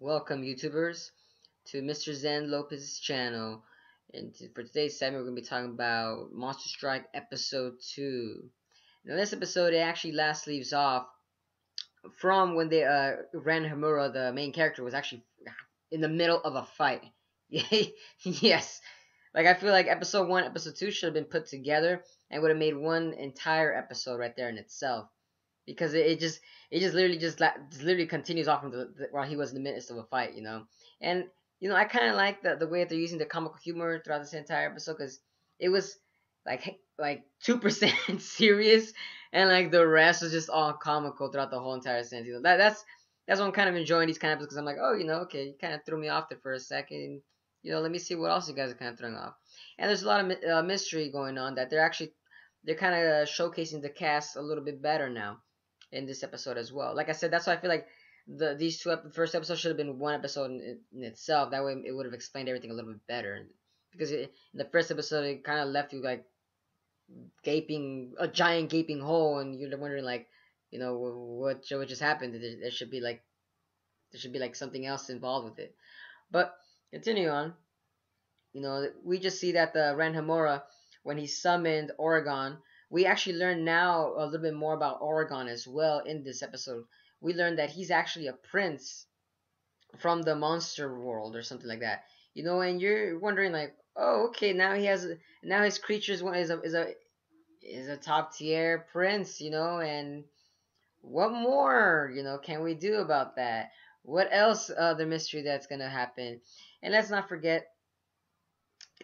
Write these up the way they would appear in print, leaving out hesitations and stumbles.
Welcome, YouTubers, to Mr. Zen Lopez's channel. And for today's segment, we're going to be talking about Monster Strike Episode 2. Now, this episode, it actually last leaves off from when they, Ren Hamura, the main character, was actually in the middle of a fight. Yes. Like, I feel like Episode 1, Episode 2 should have been put together and would have made one entire episode right there in itself. Because it just literally continues off from while he was in the midst of a fight, and I kind of like the way that they're using the comical humor throughout this entire episode, because it was like 2% serious, and like the rest was just all comical throughout the whole entire sentence. That's what I'm kind of enjoying these kind of episodes, because I'm like, oh, okay, you kind of threw me off there for a second. Let me see what else you guys are kind of throwing off. And there's a lot of mystery going on that they're kind of showcasing the cast a little bit better now in this episode as well. Like I said, that's why I feel like these first episodes should have been one episode in itself. That way, it would have explained everything a little bit better. Because in the first episode, it kind of left you like a giant gaping hole, and you're wondering like, what just happened. There should be like something else involved with it. But continue on. We just see that the Ren Hamura, when he summoned Oregen, we actually learn now a little bit more about Oregen as well in this episode. We learn that he's actually a prince from the monster world or something like that. And you're wondering like, oh, okay, now his creature is a top tier prince, and what more, can we do about that? What else the mystery that's gonna happen? And let's not forget,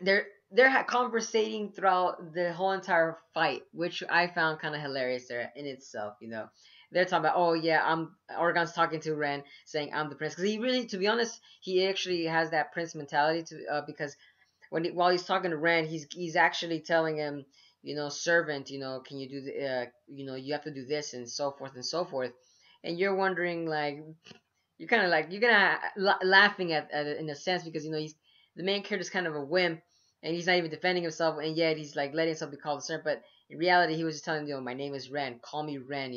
they're conversating throughout the whole entire fight, which I found kind of hilarious there in itself. They're talking about, oh yeah, Oregon's talking to Ren, saying I'm the prince, because he really, to be honest, he actually has that prince mentality because while he's talking to Ren, he's actually telling him, servant, can you do you have to do this and so forth and so forth, and you're wondering like, you're gonna laughing at it in a sense, because the main character's kind of a wimp, and he's not even defending himself, and yet he's like letting himself be called a servant. But in reality, he was just telling my name is Ren, call me Ren.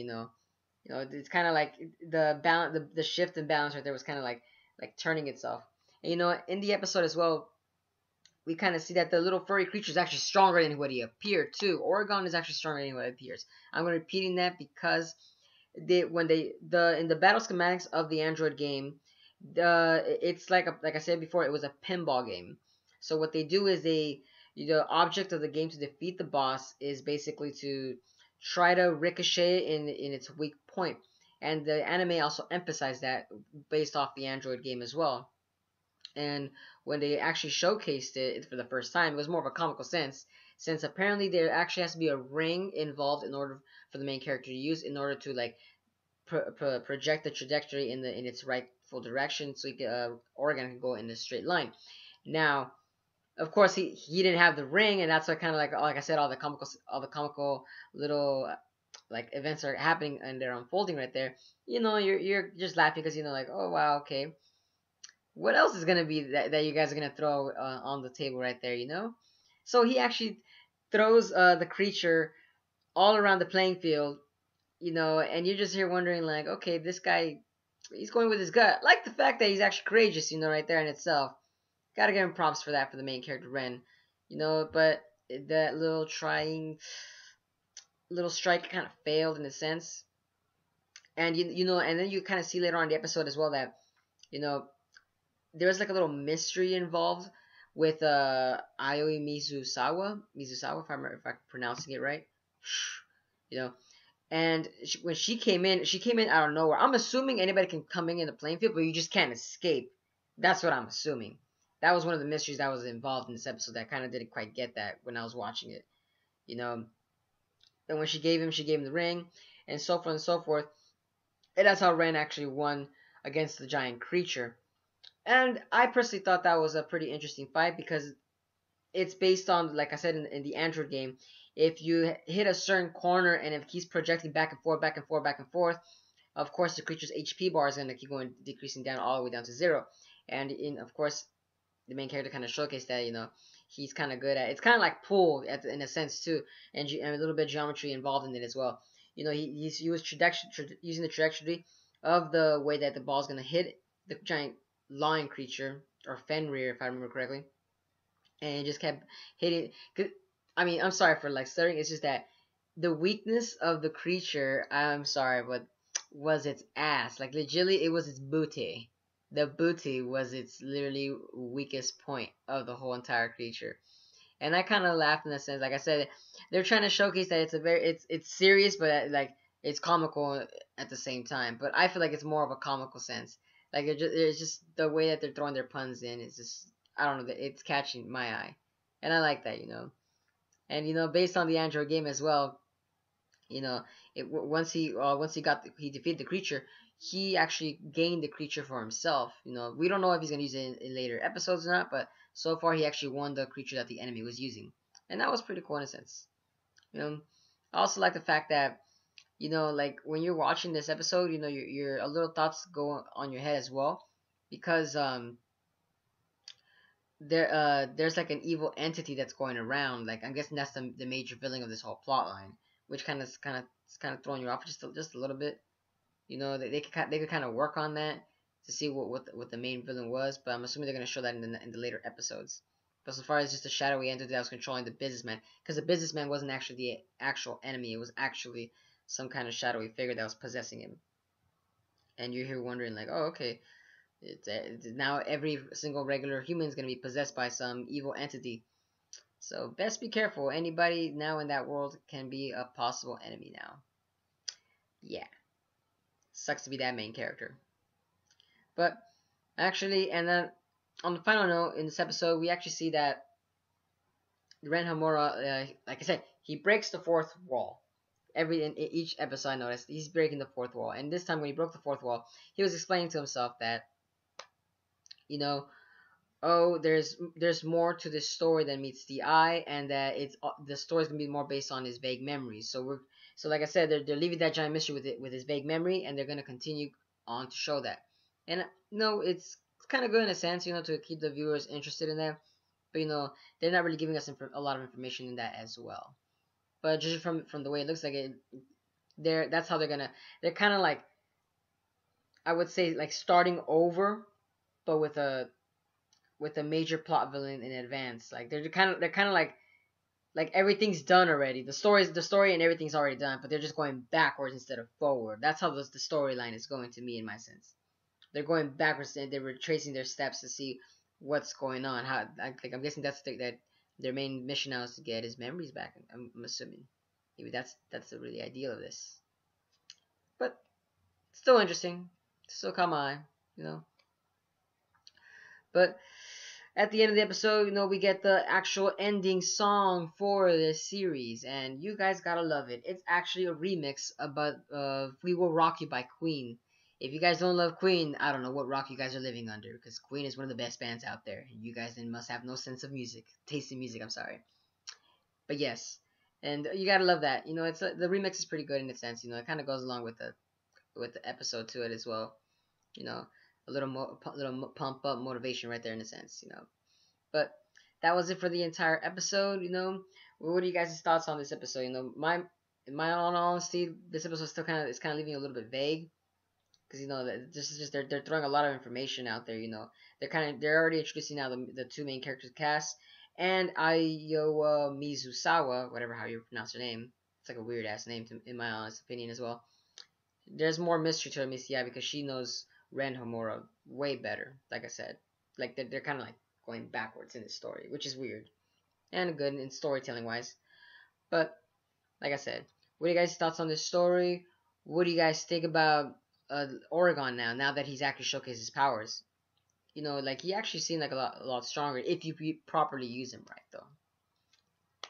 It's kind of like the balance, the shift in balance right there was kind of like turning itself. And in the episode as well, we kind of see that the little furry creature is actually stronger than what he appeared too. Oregen is actually stronger than what he appears. I'm repeating that because in the battle schematics of the Android game, it's like I said before, it was a pinball game. So what they do is the object of the game to defeat the boss is basically to try to ricochet in its weak point, and the anime also emphasized that based off the Android game as well. And when they actually showcased it for the first time, it was more of a comical sense, since apparently there actually has to be a ring involved in order for the main character to use, in order to like project the trajectory in its rightful direction, so Oregen can go in a straight line. Now, of course, he didn't have the ring, and that's why kind of like I said, all the comical little like events are happening and they're unfolding right there. You're just laughing because like, oh wow, okay, what else is gonna be that you guys are gonna throw on the table right there, So he actually throws the creature all around the playing field, and you're just here wondering like, okay, this guy, he's going with his gut. Like the fact that he's actually courageous, right there in itself. Gotta give him props for that, for the main character Ren, but that little strike kind of failed in a sense, and and then you kind of see later on in the episode as well that there's like a little mystery involved with Aoi Mizusawa, if I'm pronouncing it right, and when she came in out of nowhere. I'm assuming anybody can come in the playing field, but you just can't escape. That's what I'm assuming. That was one of the mysteries that was involved in this episode that I kind of didn't quite get that when I was watching it. And when she gave him the ring, and so forth and so forth. And that's how Ren actually won against the giant creature. And I personally thought that was a pretty interesting fight, because it's based on, like I said, in the Android game, if you hit a certain corner and if it keeps projecting back and forth, back and forth, back and forth, of course the creature's HP bar is going to keep going, decreasing down all the way down to 0. And of course, the main character kind of showcased that, he's kind of good at, it's kind of like pool in a sense too, and a little bit of geometry involved in it as well. He was using the trajectory of the way that the ball's going to hit the giant lion creature, or Fenrir if I remember correctly, and it just kept hitting. I mean, I'm sorry for like stuttering. It's just that the weakness of the creature, I'm sorry, but was its ass. Like legitimately, it was its booty. The booty was its literally weakest point of the whole entire creature. And I kind of laughed in a sense. Like I said, they're trying to showcase that it's serious, but like it's comical at the same time. But I feel like it's more of a comical sense. Like it's just the way that they're throwing their puns in. It's just, I don't know, it's catching my eye, and I like that, you know. And you know, based on the Android game as well, you know, he defeated the creature, he actually gained the creature for himself. You know, we don't know if he's gonna use it in later episodes or not, but so far he actually won the creature that the enemy was using, and that was pretty cool in a sense. You know, I also like the fact that, you know, like when you're watching this episode, you know, your a little thoughts go on your head as well, because there's like an evil entity that's going around. Like I'm guessing that's the major villain of this whole plot line, which kind of throwing you off just a little bit. You know, they could kind of work on that to see what the main villain was, but I'm assuming they're gonna show that in the later episodes. But so far as just a shadowy entity that was controlling the businessman, because the businessman wasn't actually the actual enemy, it was actually some kind of shadowy figure that was possessing him. And you're here wondering like, oh, okay, it's now every single regular human is gonna be possessed by some evil entity. So best be careful. Anybody now in that world can be a possible enemy now. Yeah, sucks to be that main character. But actually, and then on the final note in this episode, we actually see that Ren Homura, like I said, he breaks the fourth wall. In each episode, I noticed he's breaking the fourth wall, and this time when he broke the fourth wall, he was explaining to himself that, you know, oh, there's more to this story than meets the eye, and that it's the story's gonna be more based on his vague memories. So like I said, they're leaving that giant mystery with his vague memory, and they're gonna continue on to show that. And no, it's kind of good in a sense, you know, to keep the viewers interested in that. But you know, they're not really giving us a lot of information in that as well. But just from the way it looks like it, that's how they're kind of like, I would say, like starting over, but with a major plot villain in advance. Like they're kind of like everything's done already. The story and everything's already done, but they're just going backwards instead of forward. That's how the storyline is going to me, in my sense. They're going backwards and they're retracing their steps to see what's going on. How, like I'm guessing that's that their main mission now is to get his memories back. I'm assuming maybe that's the really ideal of this. But still interesting. Still caught my eye, you know. But at the end of the episode, you know, we get the actual ending song for this series, and you guys gotta love it. It's actually a remix about "We Will Rock You" by Queen. If you guys don't love Queen, I don't know what rock you guys are living under, because Queen is one of the best bands out there. You guys then must have no sense of music, taste in music. I'm sorry, but yes, and you gotta love that. You know, the remix is pretty good in its sense. You know, it kind of goes along with the episode to it as well. You know, a little pump up motivation right there in a sense. You know. But that was it for the entire episode. You know, what are you guys' thoughts on this episode? You know, in my own honesty, this episode still kind of leaving a little bit vague, because you know this is just they're throwing a lot of information out there. You know, they're already introducing now the two main characters cast, and Ayoa Mizusawa, whatever how you pronounce her name. It's like a weird ass name in my honest opinion as well. There's more mystery to her, Miss Yai, because she knows Ren Homura way better. Like I said, like they're kind of like going backwards in the story, which is weird and good in storytelling wise. But like I said, what are you guys' thoughts on this story? What do you guys think about Oregen now that he's actually showcased his powers? You know, like he actually seemed like a lot stronger if you properly use him right, though.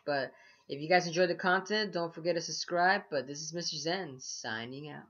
But if you guys enjoyed the content, don't forget to subscribe. But this is Mr. Zen signing out.